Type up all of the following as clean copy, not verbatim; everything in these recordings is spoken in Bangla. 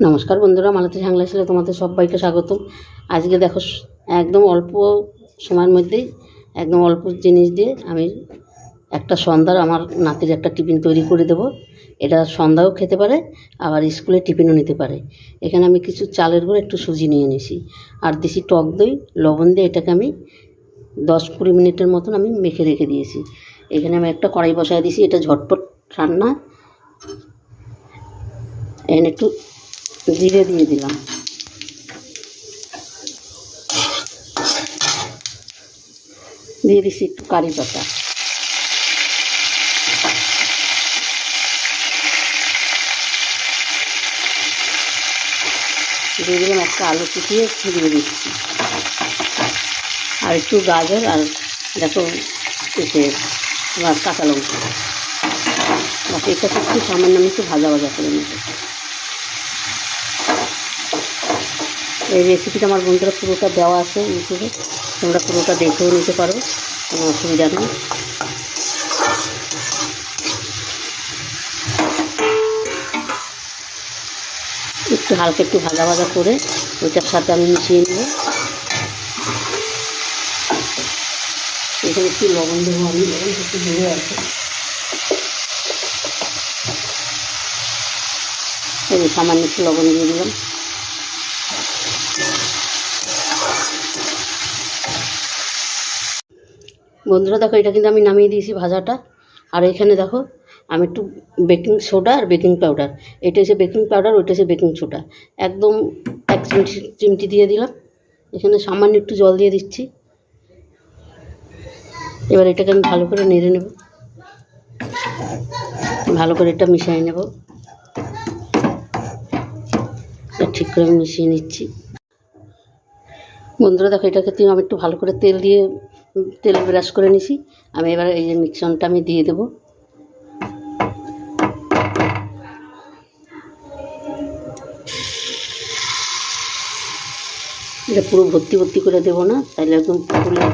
নমস্কার বন্ধুরা, মালতী সাংলা ছেলে তোমাদের সবাইকে স্বাগতম। আজকে দেখো একদম অল্প সময়ের মধ্যেই একদম অল্প জিনিস দিয়ে আমি একটা সন্ধ্যার আমার নাতির একটা টিফিন তৈরি করে দেব। এটা সন্ধ্যাও খেতে পারে, আবার স্কুলে টিফিনও নিতে পারে। এখানে আমি কিছু চালের গুঁড়ো, একটু সুজি নিয়ে নিয়েছি, আর দিছি টক দই, লবণ দিয়ে এটাকে আমি 10-20 মিনিটের মতন আমি মেখে রেখে দিয়েছি। এখানে আমি একটা কড়াই বসায় দিয়েছি, এটা ঝটপট রান্না। এখানে একটু জিরে দিয়ে দিলাম, দিয়ে দিচ্ছি একটু কারি পাতা, দিয়ে দিলাম একটা আলু কুচিয়ে দিয়ে দিচ্ছি, আর একটু গাজর, আর দেখো এতে কাঁচা লঙ্কা। বাকি এটাকে একটু সামান্য একটু ভাজা ভাজা করে নেব। এই রেসিপিটা আমার বন্ধুরা পুরোটা দেওয়া আছে ইউটিউবে, তোমরা পুরোটা দেখেও নিতে পারো, কোনো অসুবিধা নেই। একটু হালকা একটু ভাজা ভাজা করে ওইটার সাথে আমি মিশিয়ে নেব। এখানে একটু লবণ দেবো, আমি লবণ একটু ধরে আছে, এই সামান্য একটু লবণ দিয়ে দিলাম। বন্ধুরা দেখো, এটা কিন্তু আমি নামিয়ে দিয়েছি ভাজাটা। আর এখানে দেখো আমি একটু বেকিং সোডা আর বেকিং পাউডার, এটা হচ্ছে বেকিং পাউডার, ওইটা হচ্ছে বেকিং সোডা, একদম 1 চিমটি দিয়ে দিলাম। এখানে সামান্য একটু জল দিয়ে দিচ্ছি। এবার এটাকে আমি ভালো করে নেড়ে নেব, ভালো করে এটা মিশিয়ে নেব। ঠিক করে আমি মিশিয়ে নিচ্ছি। বন্ধুরা দেখো, এটাকে আমি একটু ভালো করে তেল ব্রাশ করে নিছি। আমি এবার এই যে মিক্সনটা আমি দিয়ে দেব। এটা পুরো ভর্তি করে দেবো না, তাহলে একদম ফুলে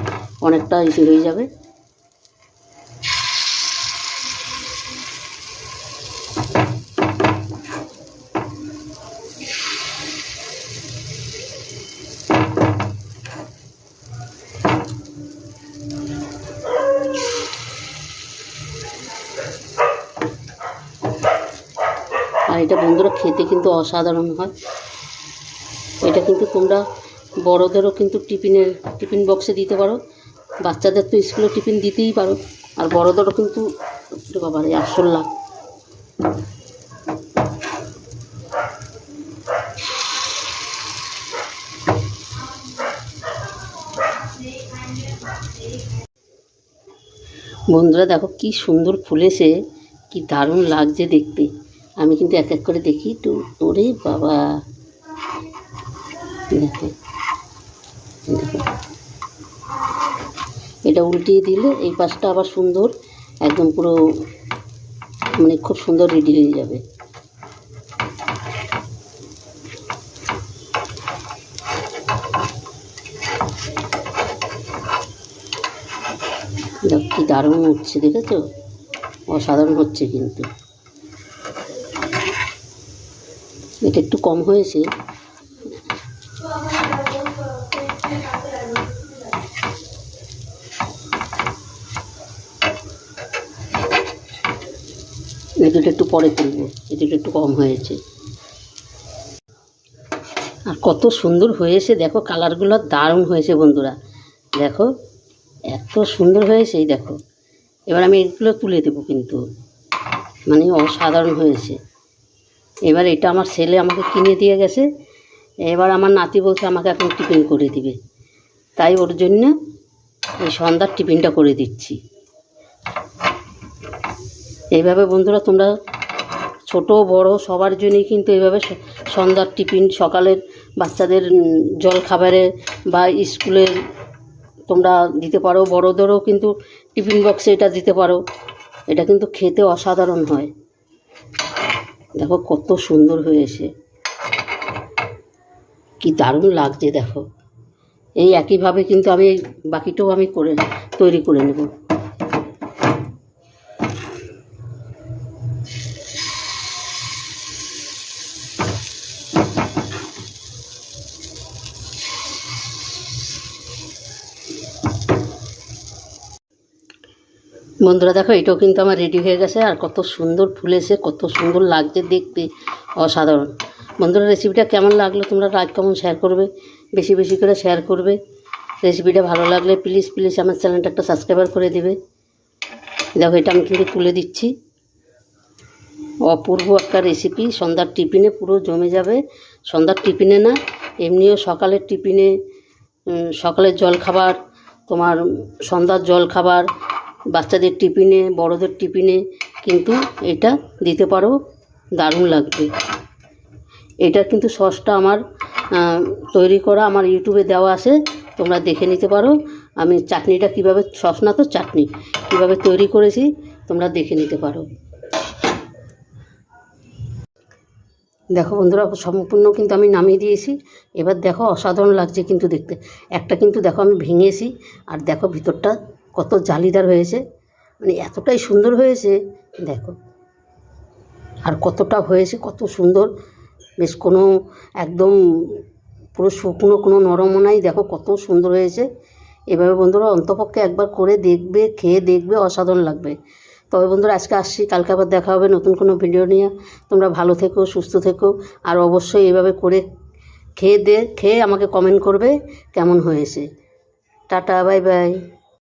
অনেকটা ইসে হয়ে যাবে। আর এটা বন্ধুরা খেতে কিন্তু অসাধারণ হয়। এটা কিন্তু তোমরা বড়দেরও কিন্তু টিফিন বক্সে দিতে পারো। বাচ্চাদের তো স্কুলে টিফিন দিতেই পারো, আর বড়দেরও কিন্তু বাবার আসল লাভ। বন্ধুরা দেখো কি সুন্দর ফুলেছে, কি দারুণ লাগছে দেখতে। আমি কিন্তু এক এক করে দেখি একটু। ওরে বাবা, দেখো এটা উল্টিয়ে দিলে এই পাশটা আবার সুন্দর, একদম পুরো মানে খুব সুন্দর রেডি হয়ে যাবে। দেখো কি দারুণ হচ্ছে, দেখেছো? অসাধারণ হচ্ছে কিন্তু। এটা একটু কম হয়েছে, এটা একটু পরে তুলবো, এটা একটু কম হয়েছে। আর কত সুন্দর হয়েছে দেখো, কালারগুলো দারুণ হয়েছে বন্ধুরা। দেখো এত সুন্দর হয়েছে, এই দেখো। এবার আমি এগুলো তুলে দেবো, কিন্তু মানে অসাধারণ হয়েছে। এবার এটা আমার ছেলে আমাকে কিনে দিয়ে গেছে, এবার আমার নাতি বলছে আমাকে এখন টিফিন করে দিবে, তাই ওর জন্য এই সন্ধ্যার টিফিনটা করে দিচ্ছি। এইভাবে বন্ধুরা তোমরা ছোট বড় সবার জন্যই কিন্তু এইভাবে সন্ধ্যার টিফিন, সকালের বাচ্চাদের জল খাবারে বা স্কুলের তোমরা দিতে পারো। বড়দেরও কিন্তু টিফিন বক্সে এটা দিতে পারো। এটা কিন্তু খেতে অসাধারণ হয়। দেখো কত সুন্দর হয়েছে, কি দারুণ লাগছে দেখো। এই একইভাবে কিন্তু আমি বাকিটাও আমি তৈরি করে নেব। বন্ধুরা দেখো, এটাও কিন্তু আমার রেডি হয়ে গেছে, আর কত সুন্দর ফুলেছে, কত সুন্দর লাগছে দেখতে, অসাধারণ। বন্ধুরা রেসিপিটা কেমন লাগলো তোমরা লাইক কমেন্ট শেয়ার করবে, বেশি বেশি করে শেয়ার করবে। রেসিপিটা ভালো লাগলে প্লিজ প্লিজ আমার চ্যানেলটা একটা সাবস্ক্রাইবার করে দেবে। দেখো এটা আমি কিন্তু তুলে দিচ্ছি। অপূর্ব একটা রেসিপি, সন্ধ্যার টিফিনে পুরো জমে যাবে। সন্ধ্যার টিফিনে না, এমনিও সকালের টিফিনে, সকালের জলখাবার, তোমার সন্ধ্যার জলখাবার, বাচ্চাদের টিফিনে, বড়দের টিফিনে কিন্তু এটা দিতে পারো, দারুণ লাগবে। এটার কিন্তু সসটা আমার তৈরি করা আমার ইউটিউবে দেওয়া আছে, তোমরা দেখে নিতে পারো। আমি চাটনিটা কীভাবে, সস না তো চাটনি কীভাবে তৈরি করেছি তোমরা দেখে নিতে পারো। দেখো বন্ধুরা সম্পূর্ণ কিন্তু আমি নামিয়ে দিয়েছি। এবার দেখো অসাধারণ লাগছে কিন্তু দেখতে। একটা কিন্তু দেখো আমি ভেঙেছি, আর দেখো ভিতরটা কত জালিদার হয়েছে, মানে এতটাই সুন্দর হয়েছে দেখো। আর কতটা হয়েছে, কত সুন্দর, বেশ কোনো একদম পুরো শুকনো, কোনো নরমও নাই, দেখো কত সুন্দর হয়েছে। এভাবে বন্ধুরা অন্তপক্ষে একবার করে দেখবে, খেয়ে দেখবে, অসাধারণ লাগবে। তবে বন্ধুরা আজকে আসছি, কালকে আবার দেখা হবে নতুন কোনো ভিডিও নিয়ে। তোমরা ভালো থেকো, সুস্থ থেকো, আর অবশ্যই এভাবে করে খেয়ে আমাকে কমেন্ট করবে কেমন হয়েছে। Tata, bye bye.